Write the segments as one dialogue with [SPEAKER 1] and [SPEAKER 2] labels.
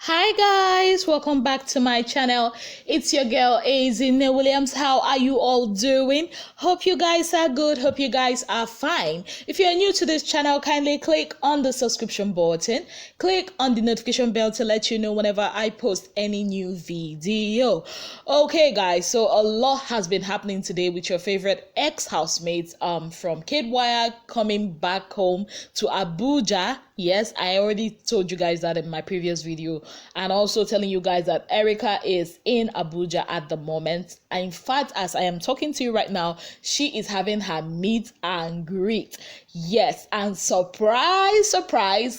[SPEAKER 1] Hi guys, welcome back to my channel. It's your girl Azine Williams. How are you all doing? Hope you guys are good. Hope you guys are fine. If you're new to this channel, kindly click on the subscription button. Click on the notification bell to let you know whenever I post any new video. Okay guys, so a lot has been happening today with your favorite ex-housemates from Kidwire coming back home to Abuja. Yes, I already told you guys that in my previous video, and also telling you guys that Erica is in Abuja at the moment. In fact, as I am talking to you right now, she is having her meet and greet. Yes, and surprise,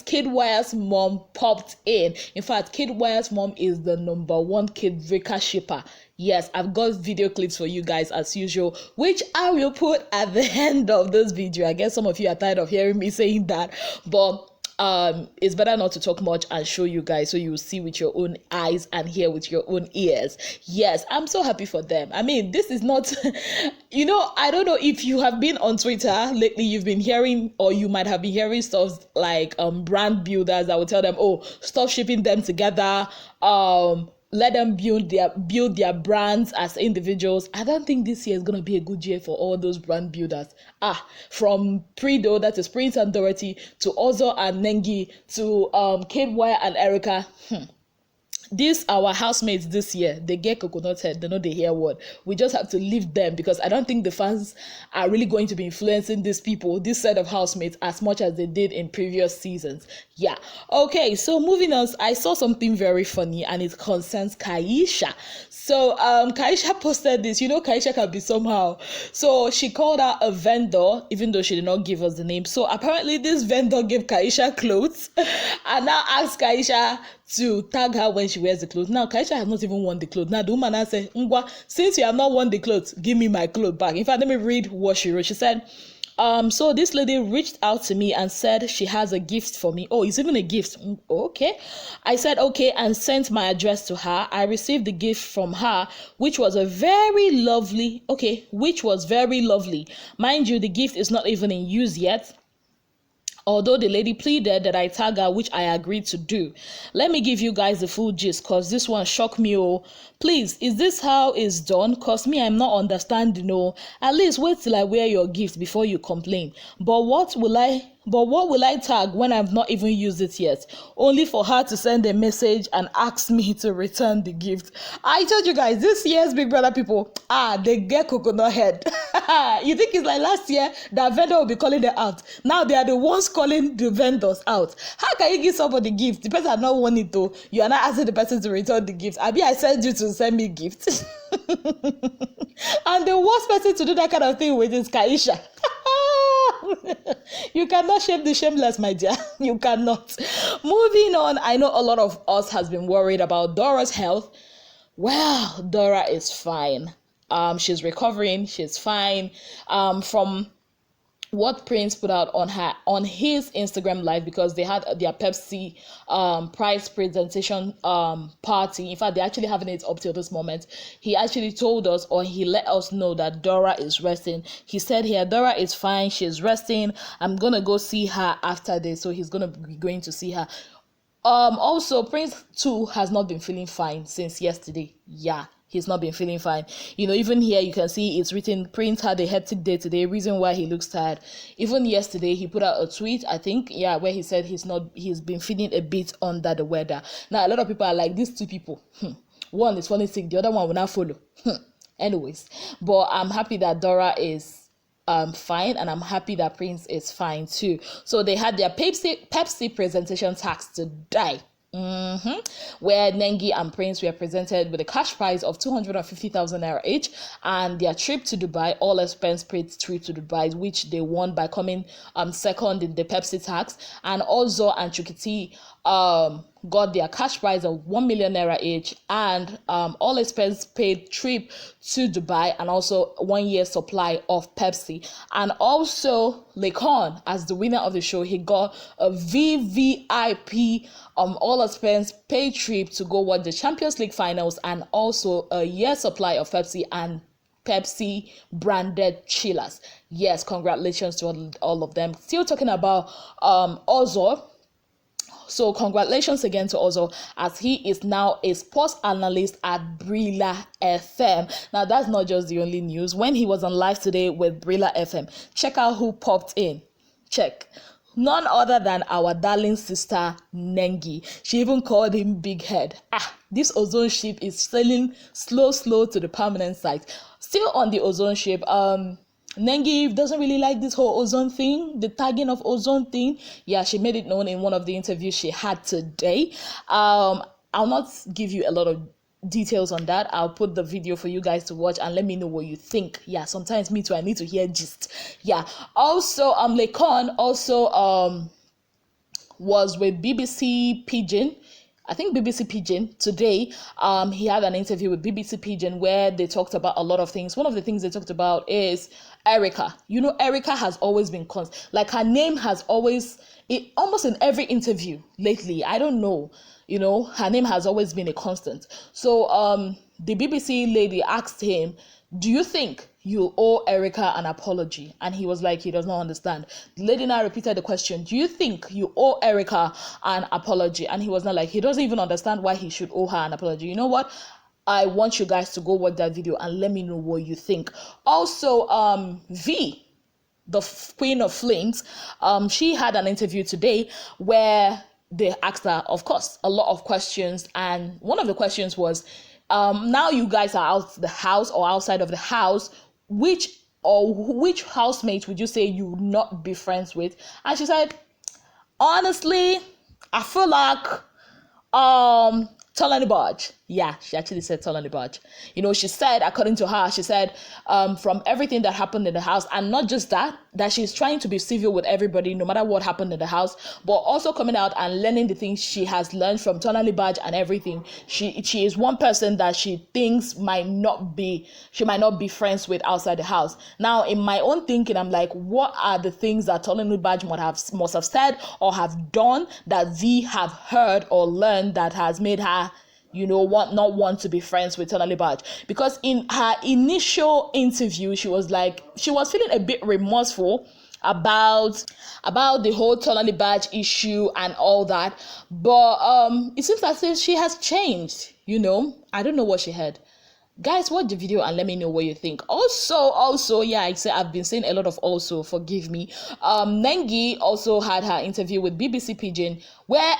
[SPEAKER 1] Kidwire's mom popped in. In fact, Kidwire's mom is the #1 Kidrika shipper. Yes, I've got video clips for you guys as usual, which I will put at the end of this video. I guess some of you are tired of hearing me saying that, but it's better not to talk much and show you guys so you see with your own eyes and hear with your own ears. Yes, I'm so happy for them. I mean, this is not I don't know if you have been on Twitter lately. You've been hearing, or you might have been hearing stuff like brand builders that will tell them, oh, stop shipping them together, let them build their brands as individuals. I don't think this year is gonna be a good year for all those brand builders. From Prido, that is Prince and Dorothy, to Ozo and Nengi, to Kidwire and Erica. These our housemates this year, they get coconut head, they know they hear word. We just have to leave them, because I don't think the fans are really going to be influencing these people, this set of housemates, as much as they did in previous seasons. Yeah. Okay, so moving on, I saw something very funny and it concerns Kaisha. So Kaisha posted this. Kaisha can be somehow. So she called out a vendor, even though she did not give us the name. So apparently this vendor gave Kaisha clothes and now asked Kaisha to tag her when she wears the clothes. Now Kaisha has not even worn the clothes. Now the woman has said, Ngwa, since you have not worn the clothes, give me my clothes back. In fact, let me read what she wrote. She said, so this lady reached out to me and said she has a gift for me. Oh, it's even a gift. Okay. I said, okay, and sent my address to her. I received the gift from her, which was very lovely. Mind you, the gift is not even in use yet, although the lady pleaded that I tag her, which I agreed to do. Let me give you guys the full gist, because this one shocked me. Oh, please, is this how it's done? Because me, I'm not understanding. At least wait till I wear your gift before you complain. But what will I tag when I've not even used it yet? Only for her to send a message and ask me to return the gift. I told you guys, this year's Big Brother people, they get coconut head. You think it's like last year that vendor will be calling them out? Now they are the ones calling the vendors out. How can you give somebody gift? The person has not won it though. You are not asking the person to return the gift. I sent you to send me gift. And the worst person to do that kind of thing with is Kaisha. You cannot shame the shameless, my dear. You cannot. Moving on, I know a lot of us has been worried about Dora's health. Well, Dora is fine. She's recovering. She's fine. From what Prince put out on his Instagram live, because they had their Pepsi prize presentation party. In fact, they're actually having it up till this moment. He actually told us, or he let us know, that Dora is resting. He said here, Dora is fine, she's resting. I'm gonna go see her after this. So he's gonna be going to see her. Also, Prince too has not been feeling fine since yesterday. Yeah, he's not been feeling fine. Even here you can see it's written, Prince had a hectic day today, reason why he looks tired. Even yesterday he put out a tweet, I think, where he said he's been feeling a bit under the weather. Now a lot of people are like, these two people, one is falling sick, the other one will not follow. Anyways, but I'm happy that Dora is fine, and I'm happy that Prince is fine too. So they had their Pepsi presentation tax today. Where Nengi and Prince were presented with a cash prize of 250,000 naira each, and their trip to Dubai, all expense paid trip to Dubai, which they won by coming second in the Pepsi tax. And also Chukiti got their cash prize of 1 million naira each, and all expense paid trip to Dubai, and also 1 year supply of Pepsi. And also Lekon, as the winner of the show, he got a VVIP all expense paid trip to go watch the Champions League finals, and also a year supply of Pepsi and Pepsi branded chillers. Yes, congratulations to all of them. Still talking about Ozo. So congratulations again to Ozo, as he is now a sports analyst at Brila FM. Now that's not just the only news. When he was on live today with Brila FM, check out who popped in. Check. None other than our darling sister Nengi. She even called him Big Head. This ozone ship is sailing slow to the permanent site. Still on the ozone ship, Nengi doesn't really like this whole ozone thing, the tagging of ozone thing. Yeah, she made it known in one of the interviews she had today. I'll not give you a lot of details on that. I'll put the video for you guys to watch and let me know what you think. Yeah, sometimes me too, I need to hear gist. Yeah. Also, Lekon also was with BBC Pidgin. I think BBC Pidgin today. He had an interview with BBC Pidgin where they talked about a lot of things. One of the things they talked about is Erica. You know, Erica has always been like her name has always, almost in every interview lately, I don't know, you know, her name has always been a constant. So the BBC lady asked him, do you think you owe Erica an apology? And he was like, he does not understand. The lady now repeated the question, do you think you owe Erica an apology? And he was not like, he doesn't even understand why he should owe her an apology. You know what? I want you guys to go watch that video and let me know what you think. Also, V, the Queen of Flames, she had an interview today where they asked her, of course, a lot of questions. And one of the questions was, now you guys are out the house or outside of the house, which housemate would you say you would not be friends with? And she said, honestly, I feel like Tolanibaj. Yeah, she actually said Tolanibaj. You know, she said, according to her, she said, from everything that happened in the house, and not just that she's trying to be civil with everybody, no matter what happened in the house, but also coming out and learning the things she has learned from Tolanibaj and everything. She is one person that she thinks she might not be friends with outside the house. Now, in my own thinking, I'm like, what are the things that Tolanibaj must have said or have done that V have heard or learned that has made her, you know, not want to be friends with Tolanibaj? Because in her initial interview, she was feeling a bit remorseful about the whole Tolanibaj issue and all that. But it seems as if she has changed, you know. I don't know what she had. Guys, watch the video and let me know what you think. Also, yeah, I've been saying a lot of also, forgive me. Nengi also had her interview with BBC Pidgin where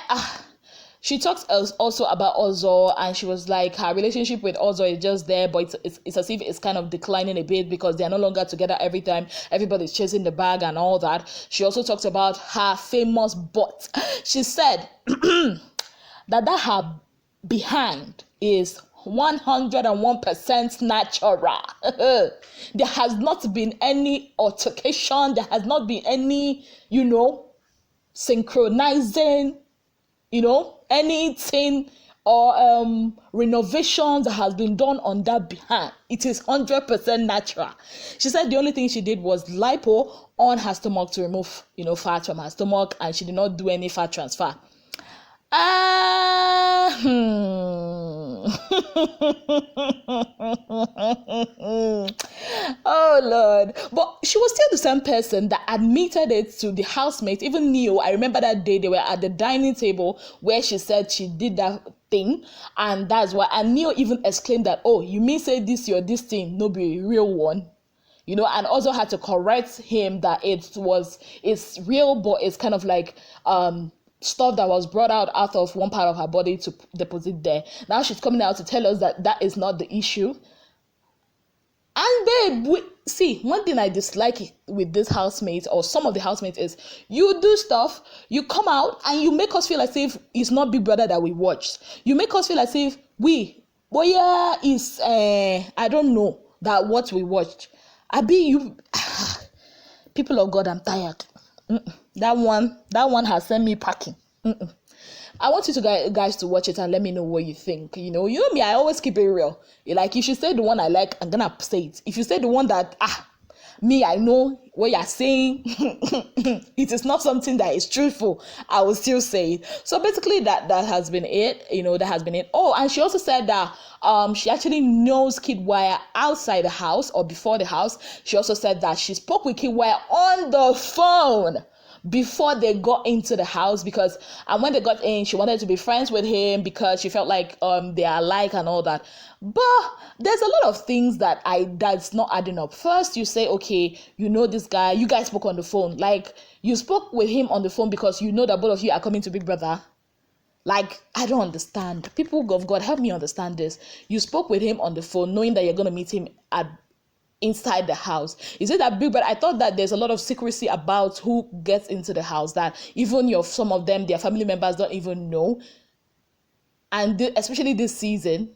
[SPEAKER 1] she talks also about Ozo, and she was like, her relationship with Ozo is just there, but it's as if it's kind of declining a bit because they're no longer together every time. Everybody's chasing the bag and all that. She also talked about her famous butt. She said that her behind is 101% natural. There has not been any altercation. There has not been any, you know, synchronizing, you know, anything or renovation that has been done on that behind. It is 100% natural. She said the only thing she did was lipo on her stomach to remove, you know, fat from her stomach, and she did not do any fat transfer. Oh Lord. But she was still the same person that admitted it to the housemate. Even Neo, I remember that day they were at the dining table where she said she did that thing, and that's why. And Neo even exclaimed that, oh, you mean say this thing no be a real one, you know, and also had to correct him that it's real, but it's kind of like stuff that was brought out of one part of her body to deposit there. Now she's coming out to tell us that is not the issue. And babe, see, one thing I dislike with this housemate or some of the housemates is you do stuff, you come out and you make us feel as if it's not Big Brother that we watched. You make us feel as if is I don't know that what we watched. People of God, I'm tired. That one has sent me packing. I want you to guys to watch it and let me know what you think. You know me, I always keep it real. Like, if you say the one I like, I'm gonna say it. If you say the one that me, I know what you're saying, it is not something that is truthful, I will still say it. So basically that has been it. You know, that has been it. Oh, and she also said that she actually knows Kidwire outside the house or before the house. She also said that she spoke with Kidwire on the phone before they got into the house, because and when they got in, she wanted to be friends with him because she felt like they are alike and all that. But there's a lot of things that's not adding up. First, you say, okay, you know this guy, you guys spoke on the phone. Like, you spoke with him on the phone because you know that both of you are coming to Big Brother. Like, I don't understand. People of God, help me understand this. You spoke with him on the phone knowing that you're going to meet him inside the house. Is it that Big Brother? I thought that there's a lot of secrecy about who gets into the house, that even some of them, their family members don't even know. And especially this season,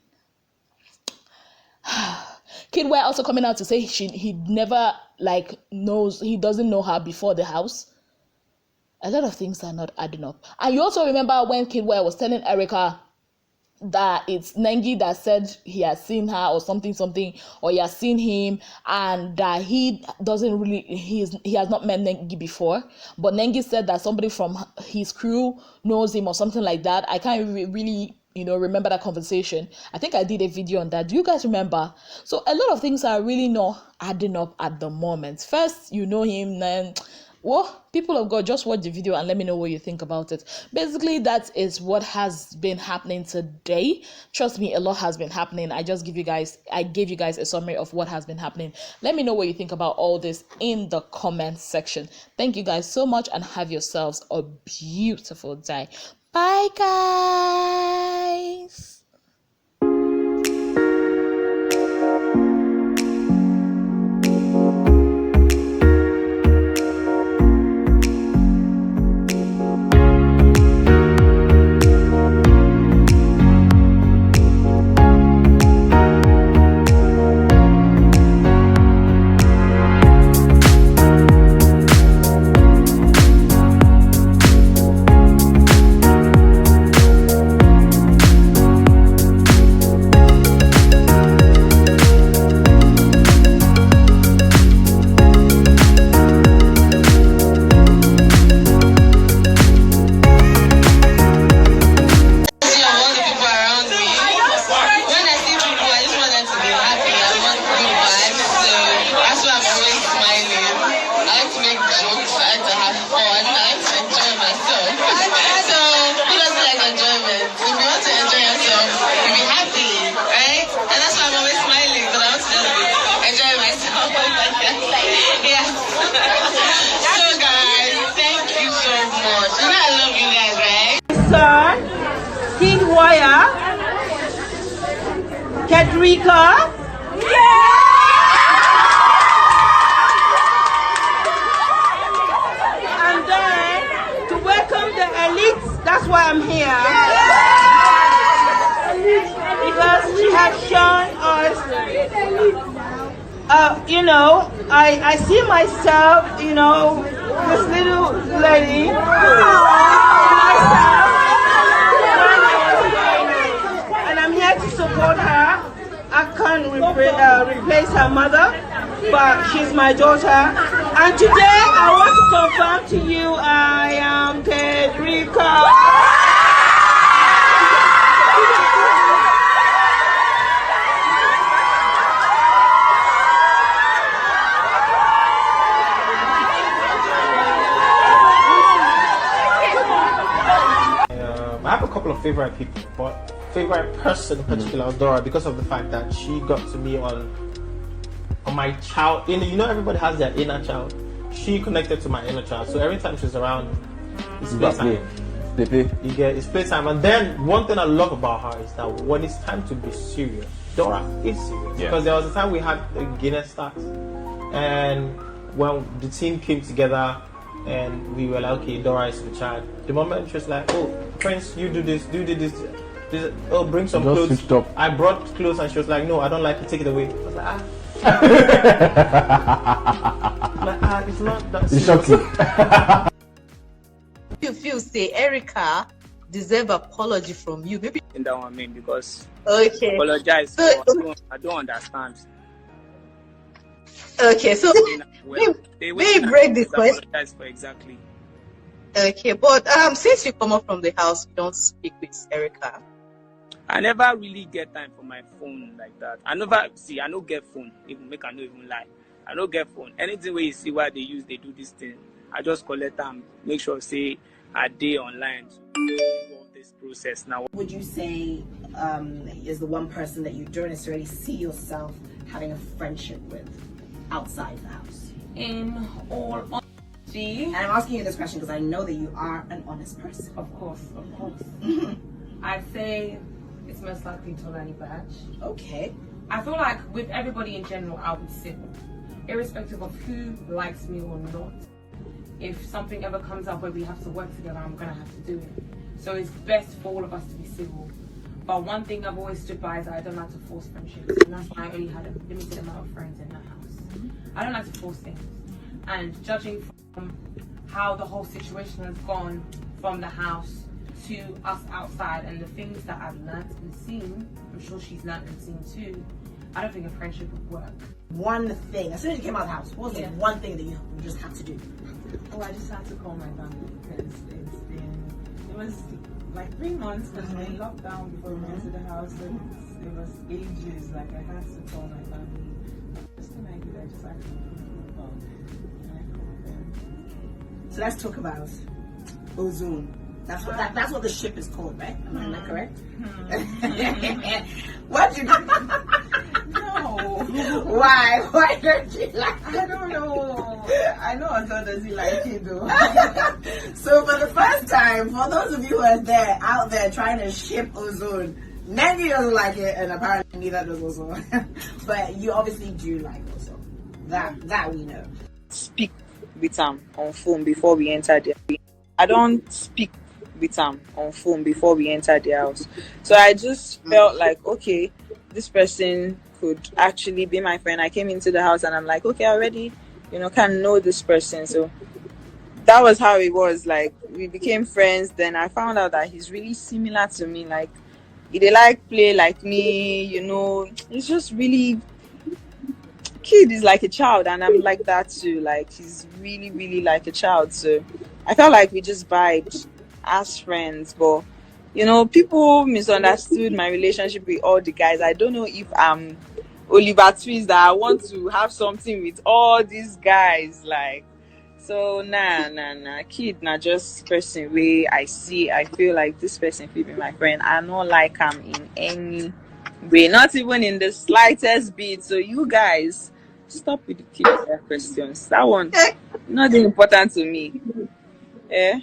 [SPEAKER 1] Kidwell also coming out to say he never knows, he doesn't know her before the house. A lot of things are not adding up. And you also remember when Kidwell was telling Erica that it's Nengi that said he has seen her or something, or he has seen him, and that he doesn't really, he has not met Nengi before, but Nengi said that somebody from his crew knows him or something like that. I can't really remember that conversation. I think I did a video on that. Do you guys remember? So a lot of things are really not adding up at the moment. First, you know him, then people of God, just watch the video and let me know what you think about it. Basically, that is what has been happening today. Trust me, a lot has been happening. I gave you guys a summary of what has been happening. Let me know what you think about all this in the comment section. Thank you guys so much and have yourselves a beautiful day. Bye guys.
[SPEAKER 2] Kedrika. And then to welcome the elites, that's why I'm here. Because she has shown us, I see myself, this little lady. To support her. I can't replace her mother, but she's my daughter. And today I want to confirm to you I am Kedrika.
[SPEAKER 3] I have a couple of favorite people, but favorite person in particular, Dora, because of the fact that she got to me on my child. Everybody has their inner child. She connected to my inner child, so every time she's around, it's playtime. You get it's playtime. And then one thing I love about her is that when it's time to be serious, Dora is serious. Yeah. Because there was a time we had a Guinness start, and when the team came together and we were like, okay, Dora is the child. The moment she was like, oh, Prince, you do this, oh, bring some clothes. I brought clothes and she was like, no, I don't like it, take it away. I was like, it's not that serious.
[SPEAKER 4] You feel, say, Erica deserve apology from you? Maybe
[SPEAKER 5] in that one, because
[SPEAKER 4] apologize.
[SPEAKER 5] So, I don't understand.
[SPEAKER 4] Okay, so we break the question.
[SPEAKER 5] Apologize for exactly.
[SPEAKER 4] Okay, but since you come up from the house, you don't speak with Erica.
[SPEAKER 5] I never really get time for my phone like that. I don't get phone. I don't even lie. I don't get phone. Anything where you see why they do this thing, I just collect them, make sure say a day online to involve this process now.
[SPEAKER 6] Would you say is the one person that you don't necessarily see yourself having a friendship with outside the house?
[SPEAKER 7] In all honesty,
[SPEAKER 6] And I'm asking you this question because I know that you are an honest person.
[SPEAKER 7] of course, I'd say it's most likely Tolanibaj.
[SPEAKER 6] Okay.
[SPEAKER 7] I feel like with everybody in general, I would civil, irrespective of who likes me or not. If something ever comes up where we have to work together, I'm gonna have to do it. So it's best for all of us to be civil. But one thing I've always stood by is that I don't like to force friendships, and that's why I only had a limited amount of friends in that house. I don't like to force things. And judging from how the whole situation has gone from the house to us outside and the things that I've learnt and seen, I'm sure she's learnt and seen too, I don't think a friendship would work.
[SPEAKER 6] One thing, as soon as you came out of the house, what was the one thing that you just had to do?
[SPEAKER 8] Oh, I just had to call my family because it was like 3 months because we were locked down before we went to the house, and it was ages. Like I had to call my family. First thing I did, I just actually put the phone and I called them.
[SPEAKER 6] So let's talk about ozone. That's what the ship is called, right? Am I correct? What did you
[SPEAKER 8] No,
[SPEAKER 6] Why? Why don't you like
[SPEAKER 8] I don't know. I know Ozo doesn't like it though.
[SPEAKER 6] So for the first time, for those of you who are out there trying to ship ozone, Nengi doesn't like it, and apparently neither does ozone. But you obviously do like ozone. That we know.
[SPEAKER 9] Speak with them on phone before we enter there. I don't speak with them on phone before we enter the house. So I just felt like, okay, this person could actually be my friend. I came into the house and I'm like, okay, I already, can know this person. So that was how it was. Like, we became friends. Then I found out that he's really similar to me. Like, they like play like me, It's just really, kid is like a child, and I'm like that too. Like, he's really, really like a child. So I felt like we just vibed as friends. But people misunderstood my relationship with all the guys. I don't know if I'm Oliver Twist that I want to have something with all these guys. Like, so nah. Kid, not just person way I feel like this person could be my friend. I don't like him in any way, not even in the slightest bit. So you guys, stop with the kid questions. That one not important to me. Yeah.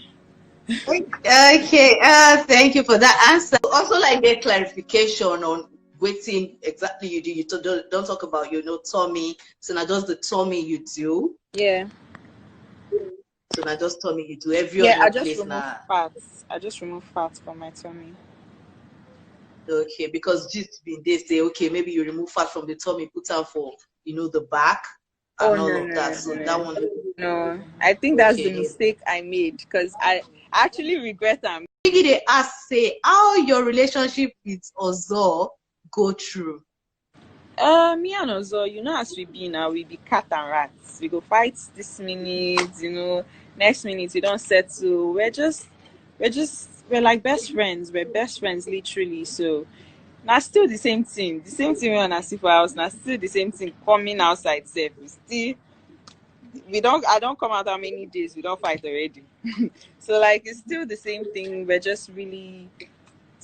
[SPEAKER 4] Okay, thank you for that answer. Also, like get clarification on waiting exactly you do. Don't talk about tummy. So not just the tummy you do.
[SPEAKER 9] Yeah.
[SPEAKER 4] So not just tummy you do. Every
[SPEAKER 9] Yeah,
[SPEAKER 4] other
[SPEAKER 9] I just
[SPEAKER 4] place
[SPEAKER 9] remove
[SPEAKER 4] now.
[SPEAKER 9] fats. I just remove fats from my tummy.
[SPEAKER 4] Okay, because just they say okay, maybe you remove fat from the tummy, put out for the back and all of that. So that one.
[SPEAKER 9] No, I think that's
[SPEAKER 4] Okay,
[SPEAKER 9] the mistake I made because I actually regret them.
[SPEAKER 4] Maybe they ask, say, how your relationship with Ozo go through.
[SPEAKER 9] Me and Ozo, as we be now, we be cat and rats. We go fight this minute, next minute we don't settle. We're like best friends. We're best friends literally. So now still the same thing. The same thing we wanna see for house. Now still the same thing coming outside safe. I don't come out how many days we don't fight already. So like it's still the same thing. We're just really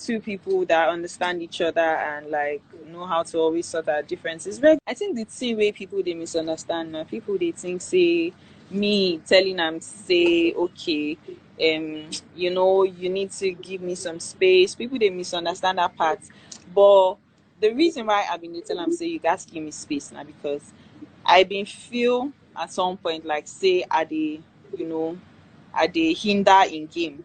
[SPEAKER 9] two people that understand each other and like know how to always sort out differences. I think the same way people they misunderstand now. People they think say me telling them say okay, you need to give me some space. People they misunderstand that part. But the reason why I've been telling them say you guys give me space now because I been feel at some point like say are they hinder in game.